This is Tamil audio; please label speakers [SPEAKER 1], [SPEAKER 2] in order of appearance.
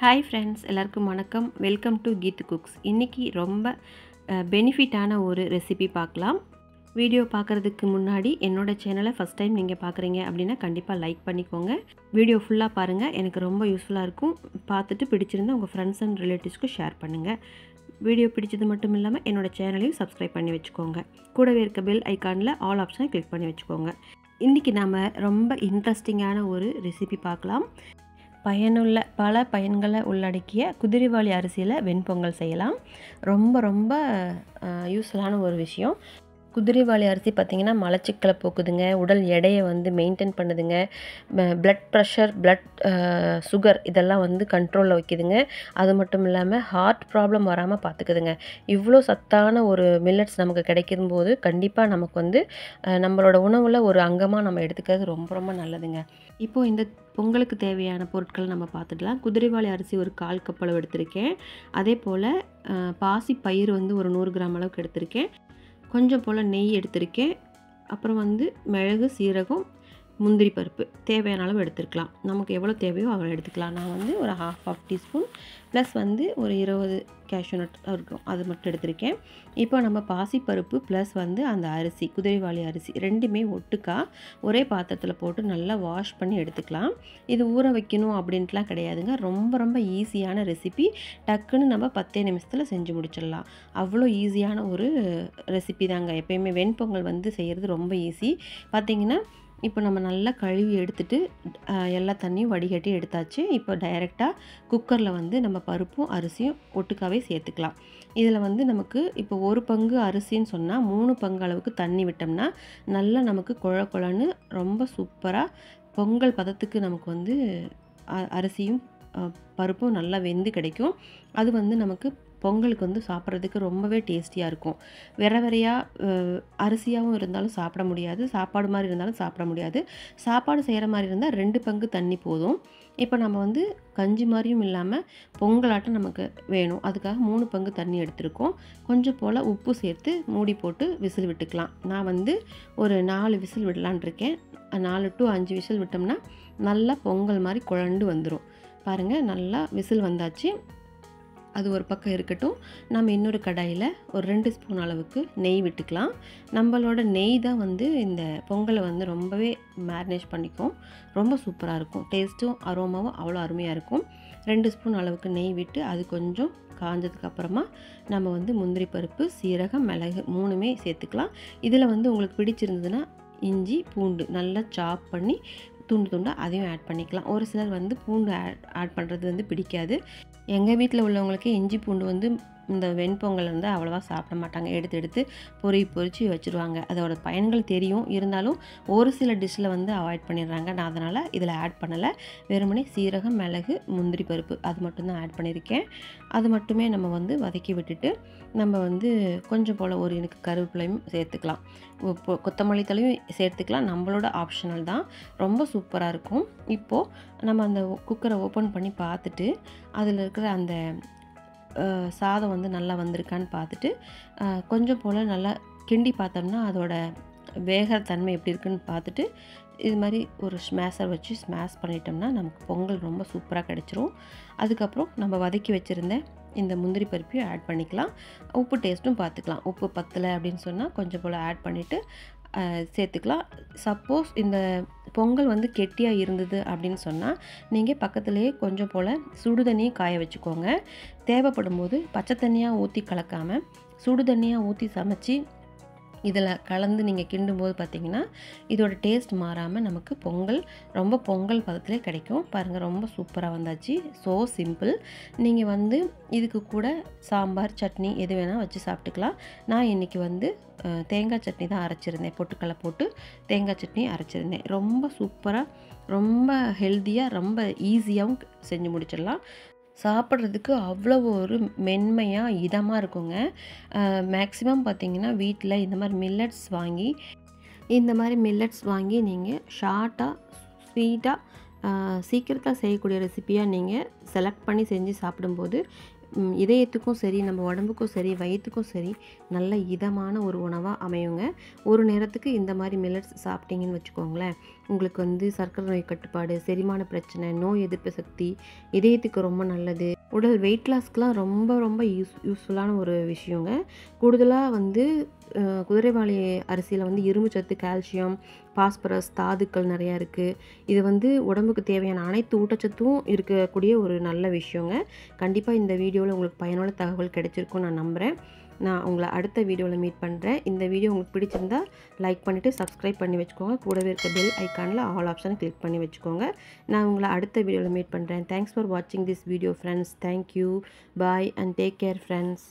[SPEAKER 1] ஹாய் ஃப்ரெண்ட்ஸ், எல்லாருக்கும் வணக்கம். Welcome to Keethu cooks. இன்றைக்கி ரொம்ப பெனிஃபிட்டான ஒரு ரெசிபி பார்க்கலாம். வீடியோ பார்க்குறதுக்கு முன்னாடி என்னோடய சேனலை ஃபஸ்ட் டைம் நீங்கள் பார்க்குறீங்க அப்படின்னா கண்டிப்பாக லைக் பண்ணிக்கோங்க. வீடியோ ஃபுல்லாக பாருங்கள், எனக்கு ரொம்ப யூஸ்ஃபுல்லாக இருக்கும். பார்த்துட்டு பிடிச்சிருந்தால் உங்கள் ஃப்ரெண்ட்ஸ் அண்ட் ரிலேட்டிவ்ஸ்க்கு ஷேர் பண்ணுங்கள். வீடியோ பிடிச்சது மட்டும் இல்லாமல் என்னோடய சேனலையும் சப்ஸ்கிரைப் பண்ணி வச்சுக்கோங்க. கூடவே இருக்க பெல் ஐக்கானில் ஆல் ஆப்ஷனை கிளிக் பண்ணி வச்சுக்கோங்க. இன்றைக்கி நாம் ரொம்ப இன்ட்ரெஸ்டிங்கான ஒரு ரெசிபி பார்க்கலாம். பயனுள்ள பல பயன்களை உள்ளடக்கிய குதிரைவாலி அரிசியில் வெண்பொங்கல் செய்யலாம். ரொம்ப யூஸ்ஃபுல்லான ஒரு விஷயம். குதிரைவாலி அரிசி பார்த்திங்கன்னா மலச்சிக்கலை போக்குதுங்க, உடல் எடையை மெயின்டைன் பண்ணுதுங்க, பிளட் ப்ரெஷர், சுகர் இதெல்லாம் கண்ட்ரோலில் வைக்குதுங்க. அது மட்டும் இல்லாமல் ஹார்ட் ப்ராப்ளம் வராமல் பார்த்துக்குதுங்க. இவ்வளோ சத்தான ஒரு மில்லட்ஸ் நமக்கு கிடைக்கும் போது கண்டிப்பாக நமக்கு நம்மளோட உணவில் ஒரு அங்கமாக நம்ம எடுத்துக்கிறது ரொம்ப நல்லதுங்க. இப்போது இந்த பொங்கலுக்கு தேவையான பொருட்கள் நம்ம பார்த்துடலாம். குதிரைவாலி அரிசி ஒரு 1/4 கப் அளவு எடுத்திருக்கேன். அதே போல் பாசி பயிர் ஒரு 100 கிராம் அளவுக்கு எடுத்திருக்கேன். கொஞ்சம் போல் நெய் எடுத்திருக்கேன். அப்புறம் மிளகு, சீரகம், முந்திரி பருப்பு தேவையான அளவு எடுத்துக்கலாம். நமக்கு எவ்வளோ தேவையோ அவ்வளோ எடுத்துக்கலாம். நான் ஒரு ½ டீஸ்பூன் ப்ளஸ் ஒரு 20 கேஷ்யூ நட் இருக்கும், அது மட்டும் எடுத்திருக்கேன். இப்போ நம்ம பாசிப்பருப்பு ப்ளஸ் அந்த அரிசி, குதிரைவாலி அரிசி ரெண்டுமே ஒட்டுக்கா ஒரே பாத்திரத்தில் போட்டு நல்லா வாஷ் பண்ணி எடுத்துக்கலாம். இது ஊற வைக்கணும் அப்படின்ட்டுலாம் கிடையாதுங்க. ரொம்ப ஈஸியான ரெசிபி. டக்குன்னு நம்ம 10 நிமிஷத்தில் செஞ்சு முடிச்சிடலாம். அவ்வளோ ஈஸியான ஒரு ரெசிபி தாங்க. எப்பயுமே வெண்பொங்கல் செய்கிறது ரொம்ப ஈஸி. பார்த்திங்கன்னா இப்போ நம்ம நல்லா கழுவி எடுத்துட்டு எல்லா தண்ணியும் வடிகட்டி எடுத்தாச்சு. இப்போ டைரெக்டாக குக்கரில் நம்ம பருப்பும் அரிசியும் ஒட்டுக்காவே சேர்த்துக்கலாம். இதில் நமக்கு இப்போ 1 பங்கு அரிசின்னு சொன்னால் 3 பங்கு அளவுக்கு தண்ணி விட்டோம்னா நல்லா நமக்கு குழன்னு ரொம்ப சூப்பராக பொங்கல் பதத்துக்கு நமக்கு அரிசியும் பருப்பும் நல்லா வெந்து கிடைக்கும். அது நமக்கு பொங்கலுக்கு சாப்பிட்றதுக்கு ரொம்பவே டேஸ்டியாக இருக்கும். வெறையாக அரிசியாகவும் இருந்தாலும் சாப்பிட முடியாது, சாப்பாடு மாதிரி இருந்தாலும் சாப்பிட முடியாது. சாப்பாடு செய்கிற மாதிரி இருந்தால் 2 பங்கு தண்ணி போதும். இப்போ நம்ம கஞ்சி மாதிரியும் இல்லாமல் பொங்கலாட்டம் நமக்கு வேணும். அதுக்காக 3 பங்கு தண்ணி எடுத்துருக்கோம். கொஞ்சம் போல் உப்பு சேர்த்து மூடி போட்டு விசில் விட்டுக்கலாம். நான் ஒரு 4 விசில் விடலான் இருக்கேன். 4 to 5 விசில் விட்டோம்னா நல்லா பொங்கல் மாதிரி குழண்டு வந்துடும். பாருங்கள், நல்லா விசில் வந்தாச்சு. அது ஒரு பக்கம் இருக்கட்டும். நம்ம இன்னொரு கடாயில் ஒரு 2 ஸ்பூன் அளவுக்கு நெய் விட்டுக்கலாம். நம்மளோட நெய் தான் இந்த பொங்கலை ரொம்பவே மேரினேட் பண்ணிக்கும். ரொம்ப சூப்பராக இருக்கும். டேஸ்ட்டும் அரோமாவும் அவ்வளோ அருமையாக இருக்கும். 2 ஸ்பூன் அளவுக்கு நெய் விட்டு அது கொஞ்சம் காஞ்சதுக்கு அப்புறமா நம்ம முந்திரி பருப்பு, சீரகம், மிளகு 3மே சேர்த்துக்கலாம். இதில் உங்களுக்கு பிடிச்சிருந்ததுன்னா இஞ்சி, பூண்டு நல்லா சாப் பண்ணி துண்டாக அதையும் ஆட் பண்ணிக்கலாம். ஒரு சிலர் பூண்டு ஆட் பண்ணுறது பிடிக்காது. எங்கள் வீட்டில் உள்ளவங்களுக்கே இஞ்சி பூண்டு இந்த வெண்பொங்கல் அவ்வளோவா சாப்பிட மாட்டாங்க. எடுத்து பொரிச்சு வச்சுருவாங்க. அதோட பயன்கள் தெரியும், இருந்தாலும் ஒரு சில டிஷ்ஷில் அவாய்ட் பண்ணிடுறாங்க. நான் அதனால் இதில் ஆட் பண்ணலை. வெறுமனே சீரகம், மிளகு, முந்திரி பருப்பு அது மட்டும்தான் ஆட் பண்ணியிருக்கேன். அது மட்டுமே நம்ம வதக்கி விட்டுட்டு நம்ம கொஞ்சம் போல் ஒரு எனக்கு கருவேப்பிலையும் சேர்த்துக்கலாம். கொத்தமல்லி தழையும் சேர்த்துக்கலாம். நம்மளோட ஆப்ஷனல் தான். ரொம்ப சூப்பராக இருக்கும். இப்போது நம்ம அந்த குக்கரை ஓப்பன் பண்ணி பார்த்துட்டு அதில் இருக்கிற அந்த சாதம் நல்லா வந்திருக்கான்னு பார்த்துட்டு கொஞ்சம் போல் நல்லா கிண்டி பார்த்தோம்னா அதோட வேகிற தன்மை எப்படி இருக்குன்னு பார்த்துட்டு இது மாதிரி ஒரு ஸ்மேஷர் வச்சு ஸ்மாஷ் பண்ணிட்டோம்னா நமக்கு பொங்கல் ரொம்ப சூப்பராக கிடச்சிரும். அதுக்கப்புறம் நம்ம வதக்கி வச்சுருந்த இந்த முந்திரி பருப்பையும் ஆட் பண்ணிக்கலாம். உப்பு டேஸ்ட்டும் பார்த்துக்கலாம். உப்பு பத்தலை அப்படின்னு சொன்னால் கொஞ்சம் போல் ஆட் பண்ணிவிட்டு சேர்த்துக்கலாம். சப்போஸ் இந்த பொங்கல் கெட்டியாக இருந்தது அப்படின்னு சொன்னால் நீங்கள் பக்கத்துலேயே கொஞ்சம் போல் சுடு தண்ணியும் காய வச்சுக்கோங்க. தேவைப்படும் போது பச்சை தண்ணியாக ஊற்றி கலக்காமல் சுடு தண்ணியாக ஊற்றி சமைச்சி இதில் கலந்து நீங்கள் கிண்டும்போது பார்த்திங்கன்னா இதோட டேஸ்ட் மாறாமல் நமக்கு பொங்கல் பதத்திலே கிடைக்கும். பாருங்கள், ரொம்ப சூப்பராக வந்தாச்சு. So simple. நீங்கள் இதுக்கு கூட சாம்பார், சட்னி எது வேணால் வச்சு சாப்பிட்டுக்கலாம். நான் இன்றைக்கி தேங்காய் சட்னி தான் அரைச்சிருந்தேன். பொட்டுக்கடலை போட்டு தேங்காய் சட்னி அரைச்சிருந்தேன். ரொம்ப சூப்பராக, ரொம்ப ஹெல்த்தியாக, ரொம்ப ஈஸியாகவும் செஞ்சு முடிச்சிடலாம். சாப்பிட்றதுக்கு அவ்வளோ ஒரு மென்மையாக இதமாக இருக்குங்க. மேக்ஸிமம் பார்த்திங்கன்னா வீட்டில் இந்த மாதிரி மில்லட்ஸ் வாங்கி நீங்கள் ஷார்ட்டாக, ஸ்வீட்டாக, சீக்கிரத்தில் செய்யக்கூடிய ரெசிப்பியாக நீங்கள் செலக்ட் பண்ணி செஞ்சு சாப்பிடும்போது இதயத்துக்கும் சரி, நம்ம உடம்புக்கும் சரி, வயிற்றுக்கும் சரி நல்ல இதமான ஒரு உணவாக அமையுங்க. ஒரு நேரத்துக்கு இந்த மாதிரி மில்லட்ஸ் சாப்பிட்டீங்கன்னு வச்சுக்கோங்களேன், உங்களுக்கு வந்து சர்க்கரை நோய் கட்டுப்பாடு, செரிமான பிரச்சனை, நோய் எதிர்ப்பு சக்தி, இதயத்துக்கு ரொம்ப நல்லது. உடல் வெயிட் லாஸ்க்குலாம் ரொம்ப ரொம்ப யூஸ்ஃபுல்லான ஒரு விஷயங்க. கூடுதலாக வந்து குதிரைவாலி அரிசியில் வந்து இரும்பு சத்து, கால்சியம், பாஸ்பரஸ், தாதுக்கள் நிறையா இருக்குது. இது வந்து உடம்புக்கு தேவையான அனைத்து ஊட்டச்சத்தும் இருக்கக்கூடிய ஒரு நல்ல விஷயங்க. கண்டிப்பாக இந்த வீடியோவில் உங்களுக்கு பயனுள்ள தகவல் கிடைச்சிருக்கும்னு நான் நம்புகிறேன். நான் உங்களை அடுத்த வீடியோவில் மீட் பண்ணுறேன். இந்த வீடியோ உங்களுக்கு பிடிச்சிருந்தா லைக் பண்ணிவிட்டு சப்ஸ்கிரைப் பண்ணி வச்சுக்கோங்க. கூடவே இருக்க பெல் ஐக்கானில் ஆல் ஆப்ஷனை கிளிக் பண்ணி வச்சுக்கோங்க. நான் உங்களை அடுத்த வீடியோவில் மீட் பண்ணுறேன். தேங்க்ஸ் ஃபார் வாட்சிங் this video friends. Thank you. Bye and take care friends.